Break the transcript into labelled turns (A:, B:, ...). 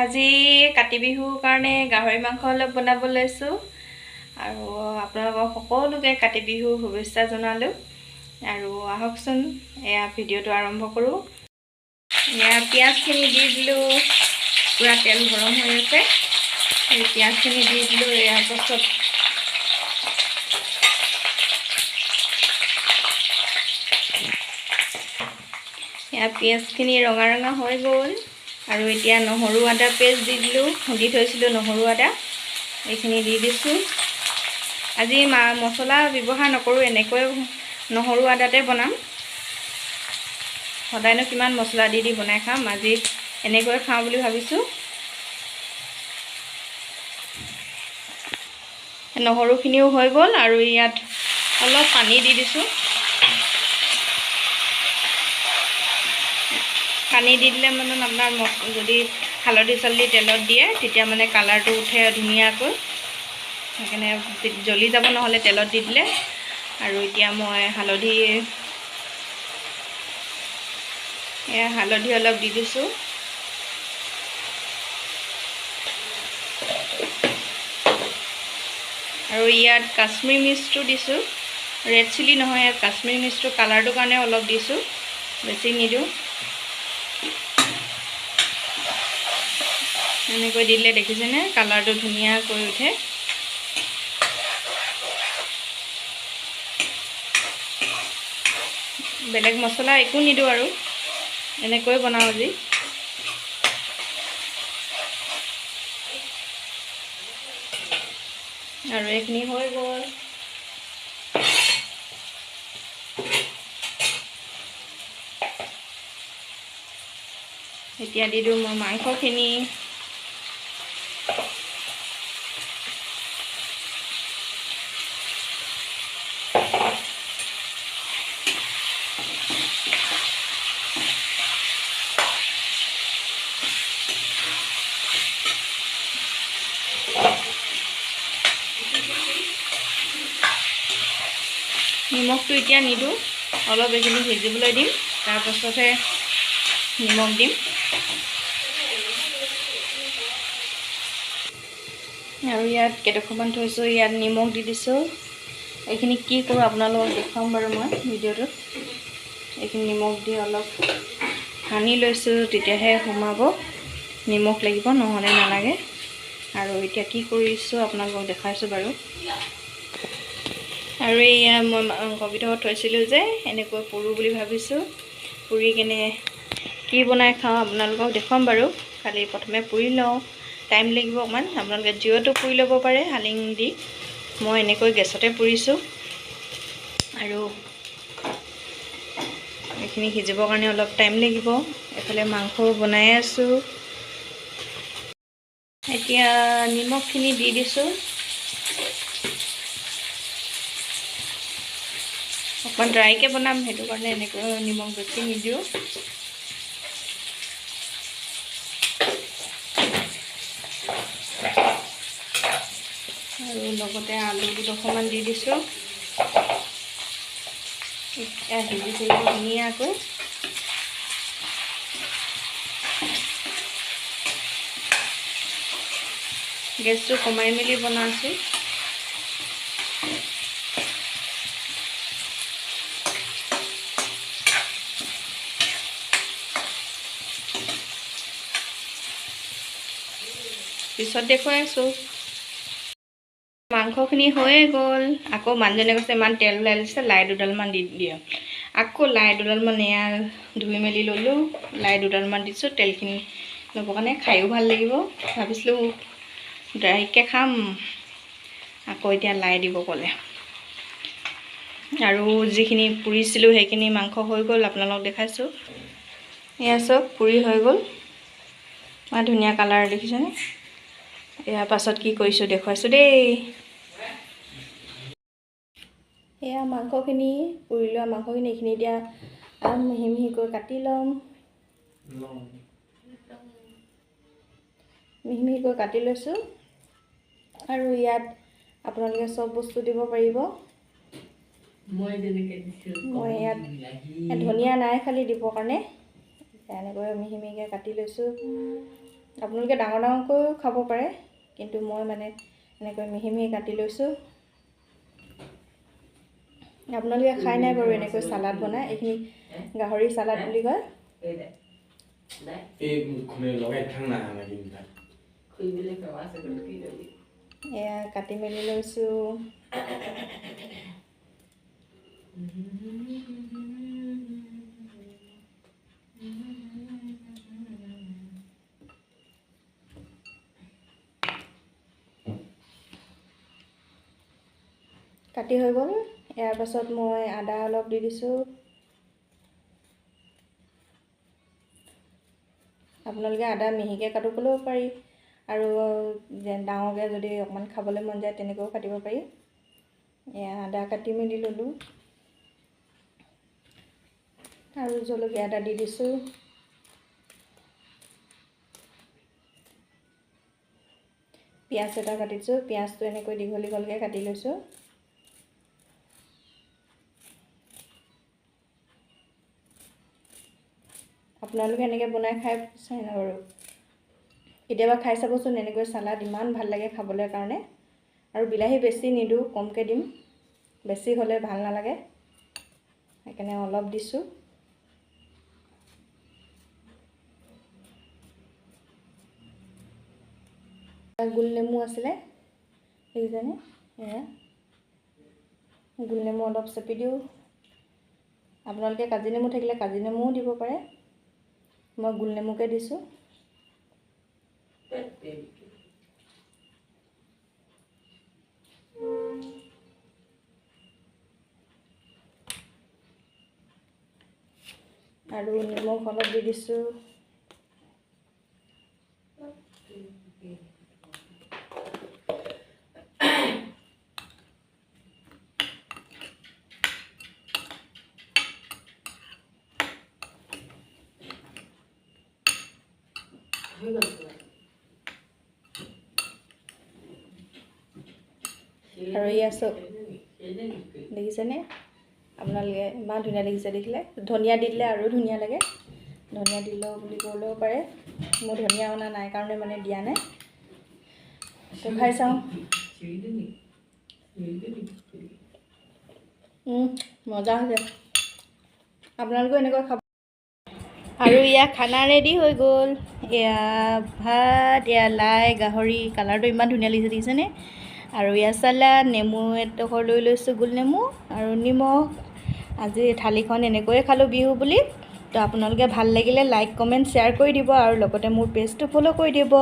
A: আজি কাতি বিহুৰ কাৰণে গাহৰি মাংস অলপ বনাব লৈছোঁ আৰু আপোনালোকক সকলোকে কাতি বিহুৰ শুভেচ্ছা জনালোঁ আৰু আহকচোন এয়া ভিডিঅ'টো আৰম্ভ কৰোঁ। এয়া পিঁয়াজখিনি দি দিলোঁ, পুৰা তেল গৰম হৈ আছে। এই পিঁয়াজখিনি দি দিলোঁ। ইয়াৰ পাছত এয়া পিঁয়াজখিনি ৰঙা ৰঙা হৈ গ'ল আৰু এতিয়া নহৰু আদা পেষ্ট দি দিলোঁ। খুন্দি থৈছিলোঁ নহৰু আদা, এইখিনি দি দিছোঁ। আজি মছলা ব্যৱহাৰ নকৰোঁ, এনেকৈ নহৰু আদাতে বনাম। সদায়নো কিমান মছলা দি বনাই খাম, আজি এনেকৈ খাওঁ বুলি ভাবিছোঁ। নহৰুখিনিও হৈ গ'ল আৰু ইয়াত অলপ পানী দি দিছোঁ। পানী দি দিলে মানে আপোনাৰ যদি হালধি চালধি তেলত দিয়ে তেতিয়া মানে কালাৰটো উঠে ধুনীয়াকৈ, সেইকাৰণে জ্বলি যাব নহ'লে তেলত দি দিলে। আৰু এতিয়া মই হালধি অলপ দি দিছোঁ। আৰু ইয়াত কাশ্মীৰ মিৰ্চটো দিছোঁ, ৰেড চিলি নহয়, ইয়াত কাশ্মীৰ মিৰ্চটো কালাৰটোৰ কাৰণে অলপ দিছোঁ, বেছি নিদিওঁ। এনেকৈ দিলে দেখিছেনে কালাৰটো ধুনীয়াকৈ উঠে। বেলেগ মছলা একো নিদিওঁ আৰু এনেকৈ বনাওঁ আজি। আৰু এইখিনি হৈ গ'ল। এতিয়া দি দিওঁ মই মাংসখিনি। নিমখটো এতিয়া নিদিওঁ, অলপ এইখিনি সিজিবলৈ দিম, তাৰপাছতহে নিমখ দিম। আৰু ইয়াত কেইটুকুৰমান থৈছোঁ, ইয়াত নিমখ দি দিছোঁ। এইখিনি কি কৰোঁ আপোনালোকক দেখুৱাম বাৰু মই ভিডিঅ'টোত। এইখিনি নিমখ দি অলপ সানি লৈছোঁ, তেতিয়াহে সোমাব। নিমখ লাগিব, নহ'লে নালাগে। আৰু এতিয়া কি কৰিছোঁ আপোনালোকক দেখাইছোঁ বাৰু। আৰু এয়া মই মাংস ভিতৰত থৈছিলোঁ যে, এনেকৈ পুৰোঁ বুলি ভাবিছোঁ। পুৰি কেনে কি বনাই খাওঁ আপোনালোকক দেখুৱাম বাৰু। খালি প্ৰথমে পুৰি লওঁ, টাইম লাগিব অকণমান। আপোনালোকে জুইতো পুৰি ল'ব পাৰে হালিং দি, মই এনেকৈ গেছতে পুৰিছোঁ। আৰু এইখিনি সিজিবৰ কাৰণে অলপ টাইম লাগিব। এফালে মাংসও বনাই আছোঁ। এতিয়া নিমখখিনি দি দিছোঁ। অকণমান ড্ৰাইকৈ বনাম, সেইটো কাৰণে এনেকৈ নিমখ বেছি নিদিওঁ। আৰু লগতে আলু দুডোখৰমান দি দিছোঁ। এতিয়া সিজিছিল ধুনীয়াকৈ। গেছটো কমাই মেলি বনাইছোঁ। পিছত দেখুৱাই আছোঁ। মাংসখিনি হৈয়ে গ'ল। আকৌ মানুহজনে কৈছে ইমান তেল ওলাই লৈছে, লাই দুডালমান দি দিয়ক। আকৌ লাই দুডালমান এয়া ধুই মেলি ল'লোঁ, লাই দুডালমান দিছোঁ তেলখিনি ল'বৰ কাৰণে, খায়ো ভাল লাগিব। ভাবিছিলোঁ ড্ৰাইকৈ খাম, আকৌ এতিয়া লাই দিব ক'লে। আৰু যিখিনি পুৰিছিলোঁ সেইখিনি মাংস হৈ গ'ল, আপোনালোকক দেখাইছোঁ। এয়া চব পুৰি হৈ গ'ল, ইমান ধুনীয়া কালাৰ দেখিছেনে। ইয়াৰ পাছত কি কৰিছোঁ দেখুৱাইছোঁ দেই। এয়া মাংসখিনি, পুৰি লোৱা মাংসখিনি, এইখিনি এতিয়া মিহি মিহিকৈ কাটি ল'ম। মিহি মিহিকৈ কাটি লৈছোঁ। আৰু ইয়াত আপোনালোকে চব বস্তু দিব পাৰিব। মই ইয়াত ধনিয়া নাই খালি দিবৰ কাৰণে, এনেকৈ মিহি মিহিকৈ কাটি লৈছোঁ। আপোনালোকে ডাঙৰ ডাঙৰকৈও খাব পাৰে, কিন্তু মই মানে এনেকৈ মিহি মিহি কাটি লৈছোঁ। আপোনালোকে খাই নাই বাৰু এনেকৈ চালাড বনাই, এইখিনি গাহৰি চালাড বুলি কয়। এয়া কাটি মেলি লৈছোঁ। কাটি হৈ গ'ল। ইয়াৰ পাছত মই আদা অলপ দি দিছোঁ। আপোনালোকে আদা মিহিকৈ কাটিবলৈও পাৰি, আৰু ডাঙৰকৈ যদি অকণমান খাবলৈ মন যায় তেনেকৈও কাটিব পাৰি। এয়া আদা কাটি মেলি ল'লোঁ, আৰু জলকীয়া এটা দি দিছোঁ। পিঁয়াজ এটা কাটিছোঁ, পিঁয়াজটো এনেকৈ দীঘল দীঘলকৈ কাটি লৈছোঁ। আপোনালোকে এনেকৈ বনাই খাই চাই ন বাৰু, কেতিয়াবা খাই চাবচোন। এনেকৈ চালাড ইমান ভাল লাগে খাবলৈ কাৰণে। আৰু বিলাহী বেছি নিদিওঁ, কমকৈ দিম, বেছি হ'লে ভাল নালাগে, সেইকাৰণে অলপ দিছোঁ। গোল নেমু আছিলে, দেখিছেনে? এয়া গোল নেমু অলপ চেপি দিওঁ। আপোনালোকে কাজি নেমু থাকিলে কাজি নেমুও দিব পাৰে, মই গোল নেমুকে দিছোঁ। আৰু নিমখ অলপ দি দিছোঁ। আৰু এয়া চব দেখিছেনে? আপোনালোকে ইমান ধুনীয়া দেখিছে দেখিলে। ধনিয়া দি দিলে আৰু ধুনীয়া লাগে, ধনিয়া দিলেও বুলি ক'লেও পাৰে। মই ধনিয়া অনা নাই কাৰণে মানে দিয়া নাই। তো খাই চাওঁ। মজা হৈছে, আপোনালোকেও এনেকৈ খাব। আৰু এয়া খানা ৰেডি হৈ গ'ল। এয়া ভাত, এয়া লাই গাহৰি, কালাৰটো ইমান ধুনীয়া লাগিছে দেখিছেনে? আৰু এয়া চালাড, নেমু এডোখৰ লৈ লৈছোঁ, গোল নেমু আৰু নিমখ। আজি থালিখন এনেকৈয়ে খালোঁ বিহু বুলি। তো আপোনালোকে ভাল লাগিলে লাইক কমেণ্ট শ্বেয়াৰ কৰি দিব, আৰু লগতে মোৰ পেজটো ফ'ল' কৰি দিব।